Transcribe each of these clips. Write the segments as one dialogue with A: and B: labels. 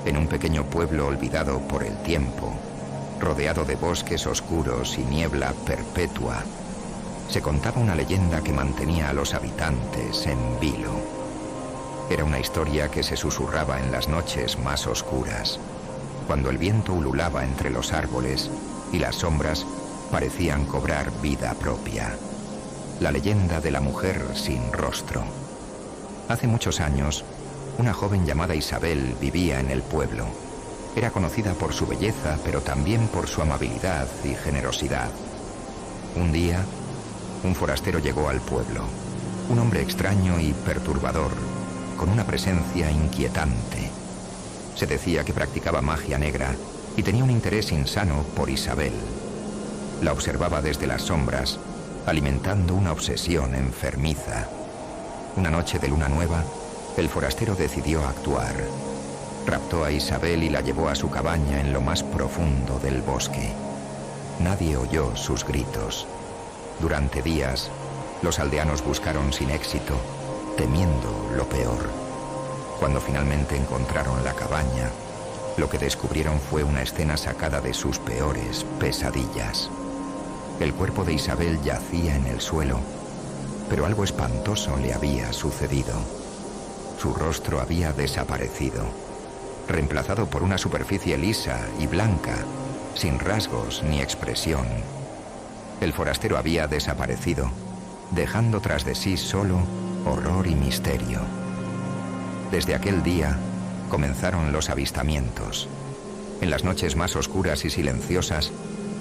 A: En un pequeño pueblo olvidado por el tiempo, rodeado de bosques oscuros y niebla perpetua, se contaba una leyenda que mantenía a los habitantes en vilo. Era una historia que se susurraba en las noches más oscuras, cuando el viento ululaba entre los árboles y las sombras parecían cobrar vida propia. La leyenda de la mujer sin rostro. Hace muchos años, una joven llamada Isabel vivía en el pueblo. Era conocida por su belleza, pero también por su amabilidad y generosidad. Un día, un forastero llegó al pueblo. Un hombre extraño y perturbador, con una presencia inquietante. Se decía que practicaba magia negra y tenía un interés insano por Isabel. La observaba desde las sombras, alimentando una obsesión enfermiza. Una noche de luna nueva, el forastero decidió actuar. Raptó a Isabel y la llevó a su cabaña en lo más profundo del bosque. Nadie oyó sus gritos. Durante días, los aldeanos buscaron sin éxito, temiendo lo peor. Cuando finalmente encontraron la cabaña, lo que descubrieron fue una escena sacada de sus peores pesadillas. El cuerpo de Isabel yacía en el suelo, pero algo espantoso le había sucedido. Su rostro había desaparecido, reemplazado por una superficie lisa y blanca, sin rasgos ni expresión. El forastero había desaparecido, dejando tras de sí solo horror y misterio. Desde aquel día comenzaron los avistamientos. En las noches más oscuras y silenciosas,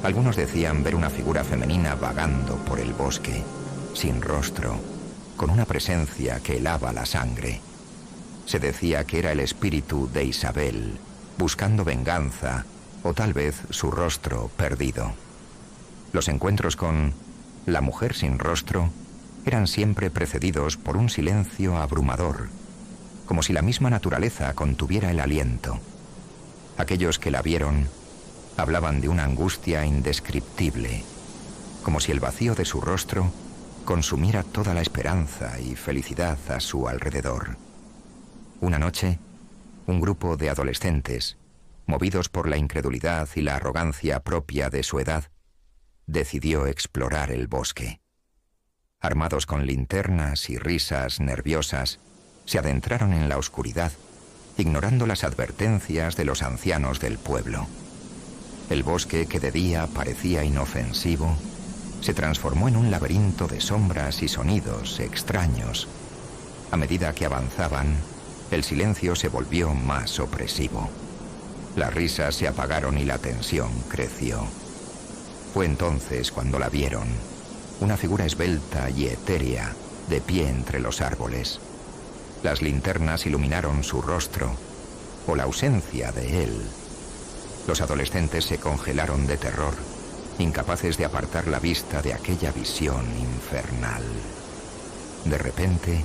A: algunos decían ver una figura femenina vagando por el bosque, sin rostro, con una presencia que helaba la sangre. Se decía que era el espíritu de Isabel, buscando venganza o tal vez su rostro perdido. Los encuentros con la mujer sin rostro eran siempre precedidos por un silencio abrumador, como si la misma naturaleza contuviera el aliento. Aquellos que la vieron hablaban de una angustia indescriptible, como si el vacío de su rostro consumiera toda la esperanza y felicidad a su alrededor. Una noche, un grupo de adolescentes, movidos por la incredulidad y la arrogancia propia de su edad, decidió explorar el bosque. Armados con linternas y risas nerviosas, se adentraron en la oscuridad, ignorando las advertencias de los ancianos del pueblo. El bosque, que de día parecía inofensivo, se transformó en un laberinto de sombras y sonidos extraños. A medida que avanzaban, el silencio se volvió más opresivo. Las risas se apagaron y la tensión creció. Fue entonces cuando la vieron, una figura esbelta y etérea, de pie entre los árboles. Las linternas iluminaron su rostro, o la ausencia de él. Los adolescentes se congelaron de terror, incapaces de apartar la vista de aquella visión infernal. De repente,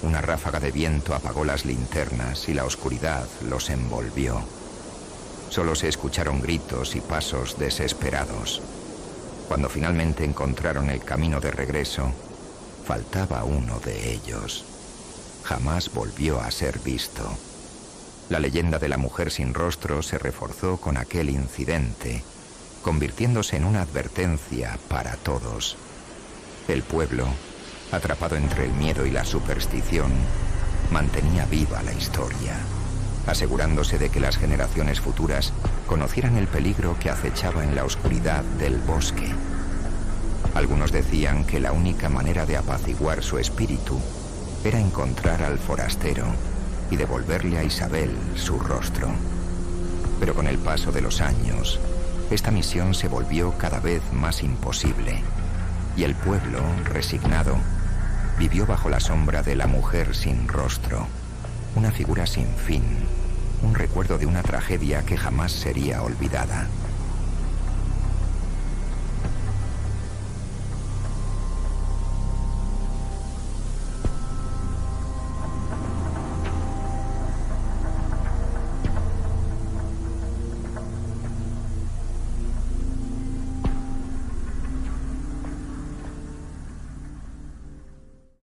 A: una ráfaga de viento apagó las linternas y la oscuridad los envolvió. Solo se escucharon gritos y pasos desesperados. Cuando finalmente encontraron el camino de regreso, faltaba uno de ellos. Jamás volvió a ser visto. La leyenda de la mujer sin rostro se reforzó con aquel incidente, convirtiéndose en una advertencia para todos. El pueblo, atrapado entre el miedo y la superstición, mantenía viva la historia, asegurándose de que las generaciones futuras conocieran el peligro que acechaba en la oscuridad del bosque. Algunos decían que la única manera de apaciguar su espíritu era encontrar al forastero y devolverle a Isabel su rostro. Pero con el paso de los años, esta misión se volvió cada vez más imposible, y el pueblo, resignado, vivió bajo la sombra de la mujer sin rostro, una figura sin fin, un recuerdo de una tragedia que jamás sería olvidada.